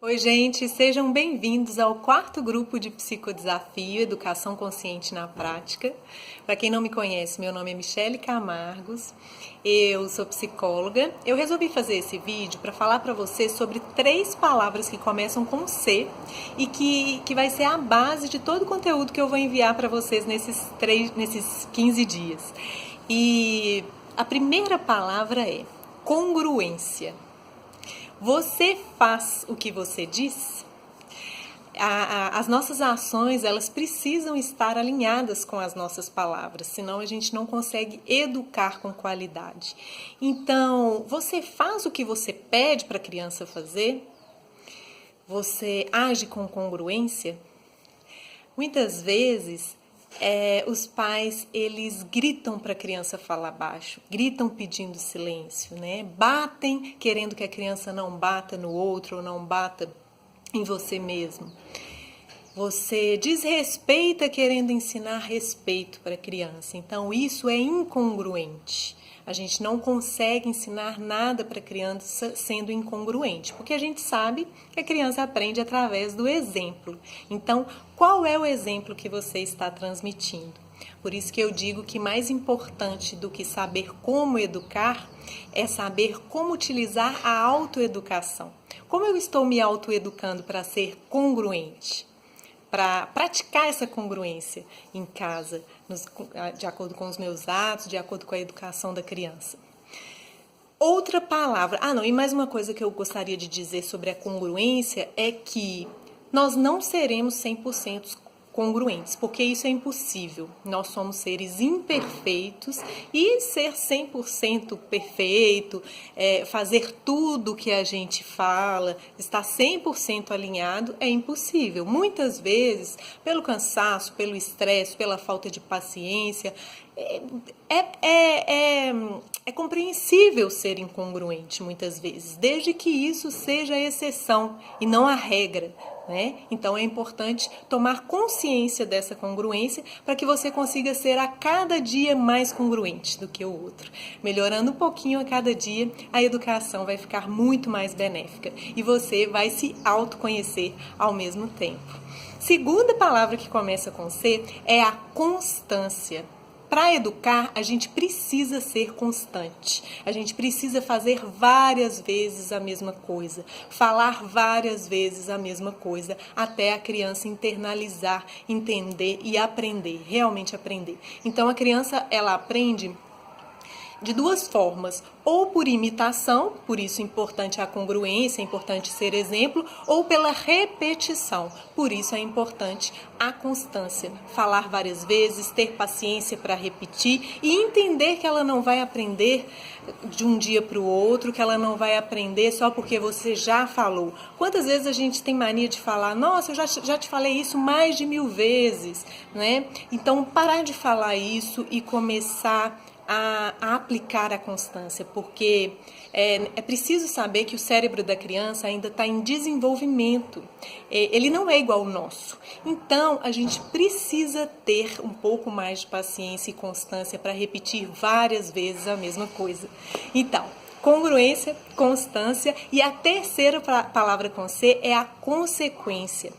Oi, gente, sejam bem-vindos ao quarto grupo de Psicodesafio Educação Consciente na Prática. Para quem não me conhece, meu nome é Michele Camargos, eu sou psicóloga. Eu resolvi fazer esse vídeo para falar para vocês sobre 3 palavras que começam com C e que vai ser a base de todo o conteúdo que eu vou enviar para vocês nesses 15 dias. E a primeira palavra é congruência. Você faz o que você diz? As nossas ações, elas precisam estar alinhadas com as nossas palavras, senão a gente não consegue educar com qualidade. Então, você faz o que você pede para a criança fazer? Você age com congruência? Muitas vezes, os pais, eles gritam para a criança falar baixo, gritam pedindo silêncio, né? Batem querendo que a criança não bata no outro ou não bata em você mesmo. Você desrespeita querendo ensinar respeito para a criança. Então, isso é incongruente. A gente não consegue ensinar nada para a criança sendo incongruente, porque a gente sabe que a criança aprende através do exemplo. Então, qual é o exemplo que você está transmitindo? Por isso que eu digo que mais importante do que saber como educar é saber como utilizar a autoeducação. Como eu estou me autoeducando para ser congruente? Para praticar essa congruência em casa, de acordo com os meus atos, de acordo com a educação da criança. Outra palavra, e mais uma coisa que eu gostaria de dizer sobre a congruência é que nós não seremos 100% congruentes, porque isso é impossível. Nós somos seres imperfeitos e ser 100% perfeito, fazer tudo que a gente fala, estar 100% alinhado é impossível. Muitas vezes, pelo cansaço, pelo estresse, pela falta de paciência, é compreensível ser incongruente muitas vezes, desde que isso seja a exceção e não a regra. Então é importante tomar consciência dessa congruência para que você consiga ser a cada dia mais congruente do que o outro. Melhorando um pouquinho a cada dia, a educação vai ficar muito mais benéfica e você vai se autoconhecer ao mesmo tempo. Segunda palavra que começa com C é a constância. Para educar, a gente precisa ser constante. A gente precisa fazer várias vezes a mesma coisa, falar várias vezes a mesma coisa, até a criança internalizar, entender e aprender, realmente aprender. Então, a criança, ela aprende de 2 formas, ou por imitação, por isso é importante a congruência, é importante ser exemplo, ou pela repetição, por isso é importante a constância, falar várias vezes, ter paciência para repetir e entender que ela não vai aprender de um dia para o outro, que ela não vai aprender só porque você já falou. Quantas vezes a gente tem mania de falar, nossa, eu já te falei isso mais de 1000 vezes, né? Então, parar de falar isso e começar a aplicar a constância, porque é preciso saber que o cérebro da criança ainda está em desenvolvimento, ele não é igual ao nosso. Então, a gente precisa ter um pouco mais de paciência e constância para repetir várias vezes a mesma coisa. Então, congruência, constância, e a terceira palavra com C é a consequência.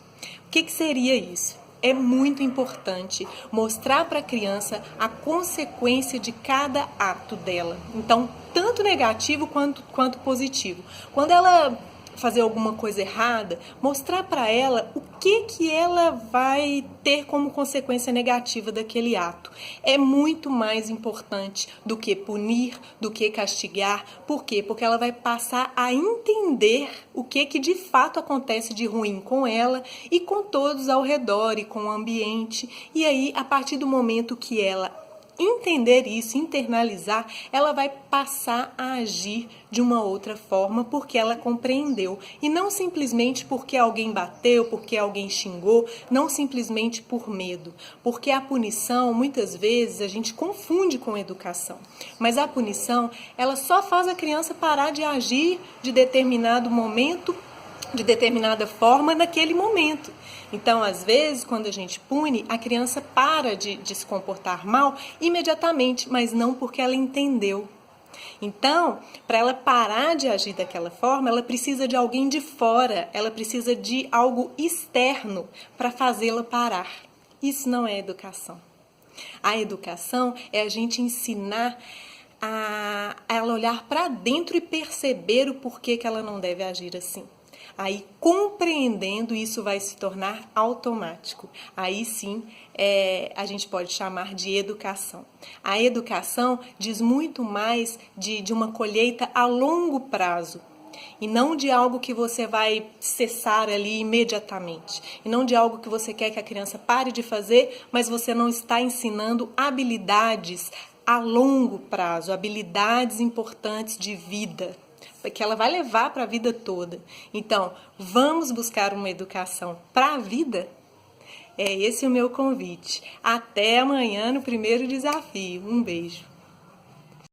O que seria isso? É muito importante mostrar para a criança a consequência de cada ato dela. Então, tanto negativo quanto positivo. Quando ela fazer alguma coisa errada, mostrar para ela o que ela vai ter como consequência negativa daquele ato. É muito mais importante do que punir, do que castigar. Por quê? Porque ela vai passar a entender o que de fato acontece de ruim com ela e com todos ao redor e com o ambiente. E aí, a partir do momento que ela entender isso, internalizar, ela vai passar a agir de uma outra forma porque ela compreendeu. E não simplesmente porque alguém bateu, porque alguém xingou, não simplesmente por medo. Porque a punição, muitas vezes, a gente confunde com educação. Mas a punição, ela só faz a criança parar de agir de determinado momento, de determinada forma naquele momento. Então, às vezes, quando a gente pune, a criança para de se comportar mal imediatamente, mas não porque ela entendeu. Então, para ela parar de agir daquela forma, ela precisa de alguém de fora, ela precisa de algo externo para fazê-la parar. Isso não é educação. A educação é a gente ensinar a ela olhar para dentro e perceber o porquê que ela não deve agir assim. Aí, compreendendo, isso vai se tornar automático. Aí sim, a gente pode chamar de educação. A educação diz muito mais de uma colheita a longo prazo. E não de algo que você vai cessar ali imediatamente. E não de algo que você quer que a criança pare de fazer, mas você não está ensinando habilidades a longo prazo, habilidades importantes de vida, que ela vai levar para a vida toda. Então, vamos buscar uma educação para a vida? É esse o meu convite. Até amanhã no primeiro desafio. Um beijo.